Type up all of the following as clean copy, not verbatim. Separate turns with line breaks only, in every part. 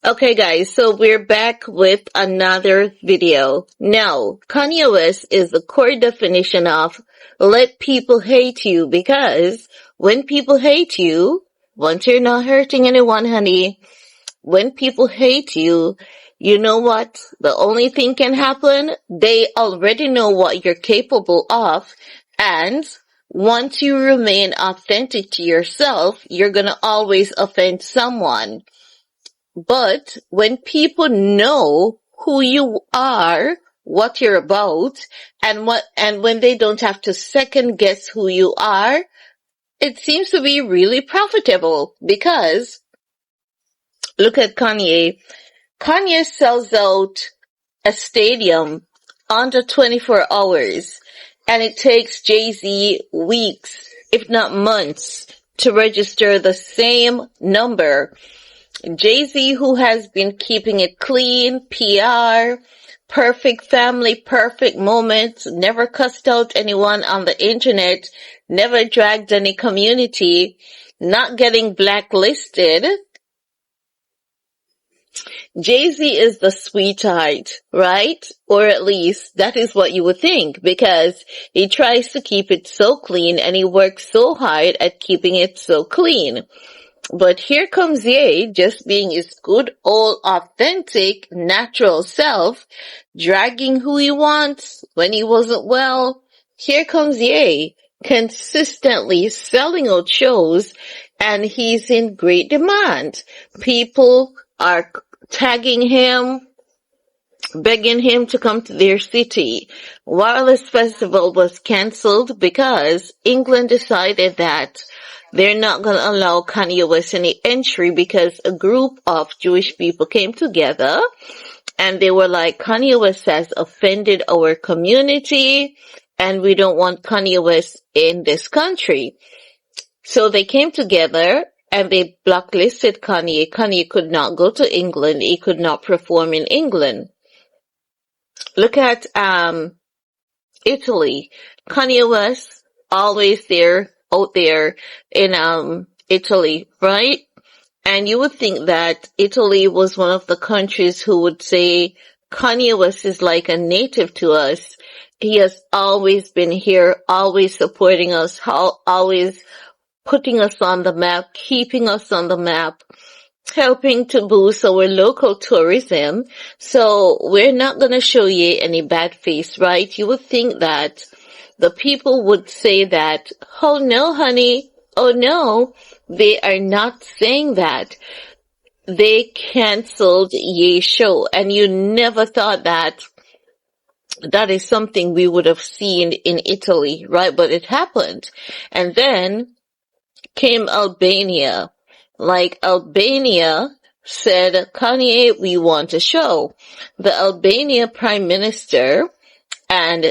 Okay, guys, so we're back with another video. Now, Kanye West is the core definition of let people hate you because when people hate you, once you're not hurting anyone, honey, when people hate you, you know what? The only thing can happen, they already know what you're capable of, and once you remain authentic to yourself, you're gonna always offend someone. But when people know who you are, what you're about, and when they don't have to second guess who you are, it seems to be really profitable because look at Kanye. Kanye sells out a stadium under 24 hours, and it takes JayZ weeks, if not months, to register the same number. JayZ, who has been keeping it clean, PR, perfect family, perfect moments, never cussed out anyone on the internet, never dragged any community, not getting blacklisted. JayZ is the sweetheart, right? Or at least that is what you would think, because he tries to keep it so clean and he works so hard at keeping it so clean. But here comes Ye, just being his good old authentic natural self, dragging who he wants when he wasn't well. Here comes Ye, consistently selling out shows, and he's in great demand. People are tagging him, begging him to come to their city. Wireless Festival was cancelled because England decided that they're not going to allow Kanye West any entry because a group of Jewish people came together and they were like, Kanye West has offended our community and we don't want Kanye West in this country. So they came together and they blacklisted Kanye. Kanye could not go to England. He could not perform in England. Look at Italy. Kanye West always out there in Italy, right? And you would think that Italy was one of the countries who would say Kanye West is like a native to us. He has always been here, always supporting us, always putting us on the map, keeping us on the map, helping to boost our local tourism. So we're not going to show you any bad face, right? You would think that the people would say that, oh no, honey, oh no. They are not saying that. They canceled Ye's show, and you never thought that that is something we would have seen in Italy, right? But it happened. And then came Albania. Like Albania said, Kanye, we want a show. The Albanian Prime Minister and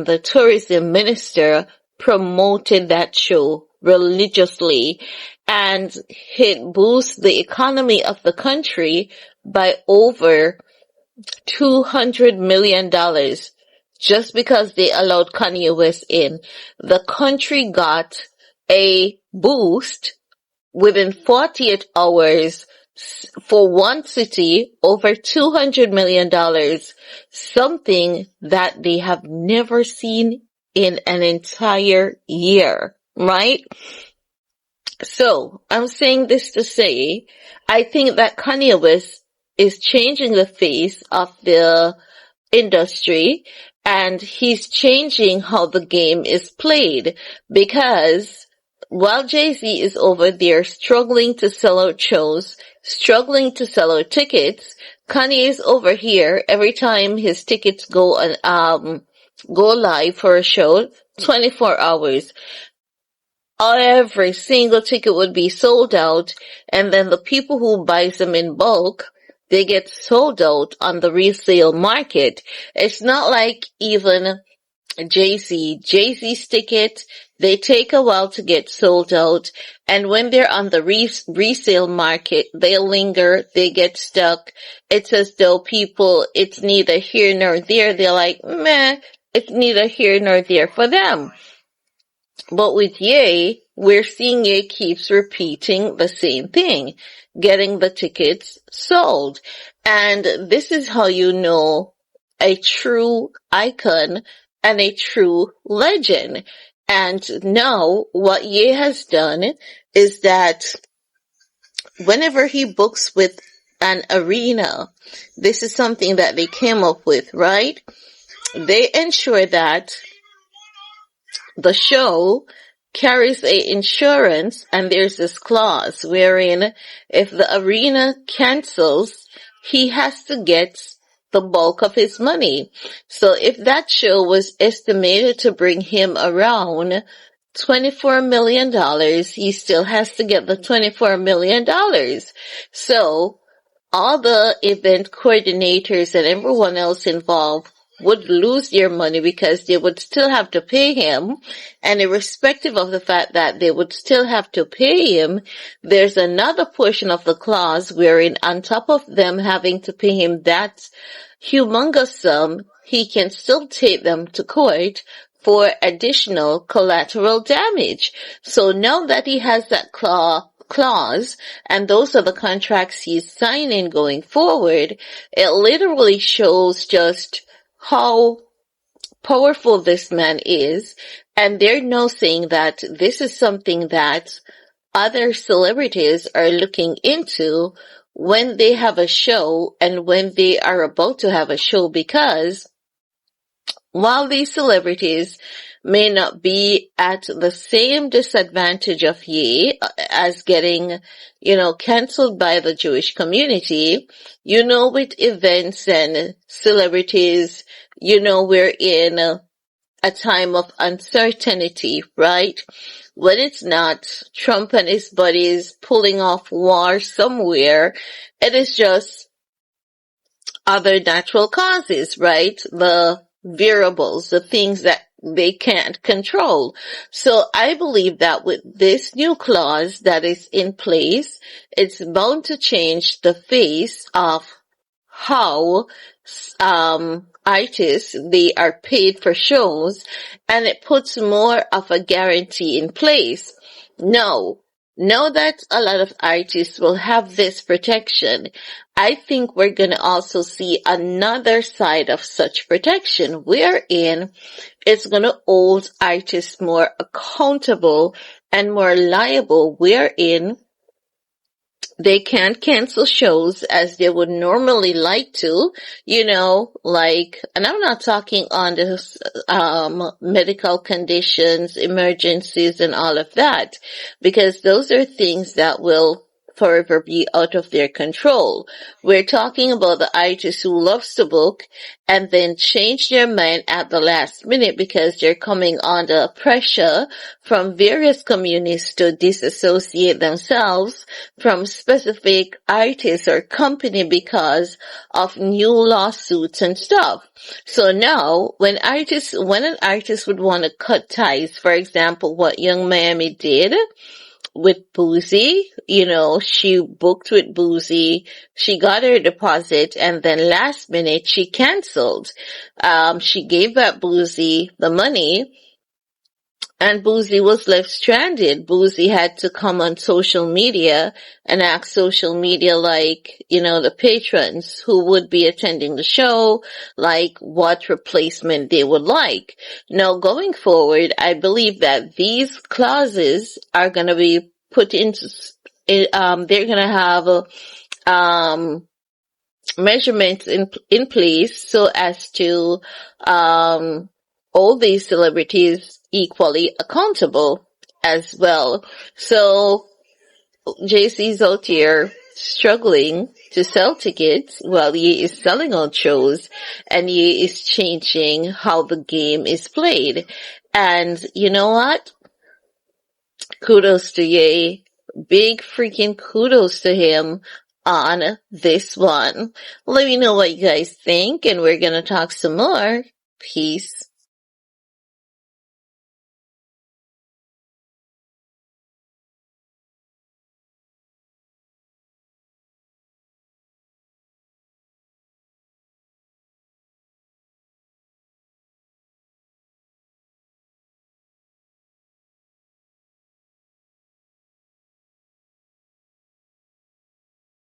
the tourism minister promoted that show religiously, and it boosted the economy of the country by over $200 million just because they allowed Kanye West in. The country got a boost within 48 hours for one city, over $200 million, something that they have never seen in an entire year, right? So, I'm saying this to say, I think that Kanye West is changing the face of the industry, and he's changing how the game is played, because while JayZ is over there struggling to sell out shows, struggling to sell out tickets, Kanye is over here every time his tickets go live for a show, 24 hours. Every single ticket would be sold out, and then the people who buys them in bulk, they get sold out on the resale market. It's not like even JayZ's ticket, they take a while to get sold out, and when they're on the resale market, they linger, they get stuck. It's as though it's neither here nor there. They're like, meh, it's neither here nor there for them. But with Ye, we're seeing Ye keeps repeating the same thing, getting the tickets sold. And this is how you know a true icon and a true legend. And now what Ye has done is that whenever he books with an arena, this is something that they came up with, right? They ensure that the show carries a insurance, and there's this clause wherein if the arena cancels, he has to get the bulk of his money. So if that show was estimated to bring him around $24 million, he still has to get the $24 million. So all the event coordinators and everyone else involved would lose their money because they would still have to pay him. And irrespective of the fact that they would still have to pay him, there's another portion of the clause wherein on top of them having to pay him that humongous sum, he can still take them to court for additional collateral damage. So now that he has that clause, and those are the contracts he's signing going forward, it literally shows just how powerful this man is. And they're now saying that this is something that other celebrities are looking into when they have a show and when they are about to have a show, because while these celebrities may not be at the same disadvantage of Ye as getting, cancelled by the Jewish community, with events and celebrities, we're in a time of uncertainty, right? When it's not Trump and his buddies pulling off war somewhere, it is just other natural causes, right? The variables, the things that they can't control. So I believe that with this new clause that is in place, it's bound to change the face of how artists, they are paid for shows, and it puts more of a guarantee in place. Now that a lot of artists will have this protection, I think we're going to also see another side of such protection, wherein it's going to hold artists more accountable and more liable, wherein they can't cancel shows as they would normally like to, and I'm not talking on the medical conditions, emergencies, and all of that, because those are things that will forever be out of their control. We're talking about the artists who loves to book and then change their mind at the last minute because they're coming under pressure from various communities to disassociate themselves from specific artists or company because of new lawsuits and stuff. So now when an artist would want to cut ties, for example, what Young Miami did with Boozy, she booked with Boozy, she got her deposit, and then last minute she canceled. She gave back Boozy the money, and Boozy was left stranded. Boozy had to come on social media and ask social media, the patrons who would be attending the show, what replacement they would like. Now, going forward, I believe that these clauses are going to be put into, they're going to have, measurements in place so as to, all these celebrities equally accountable as well. So JayZ's out here struggling to sell tickets while he is selling out shows, and he is changing how the game is played. And you know what? Kudos to Ye. Big freaking kudos to him on this one. Let me know what you guys think, and we're gonna talk some more. Peace.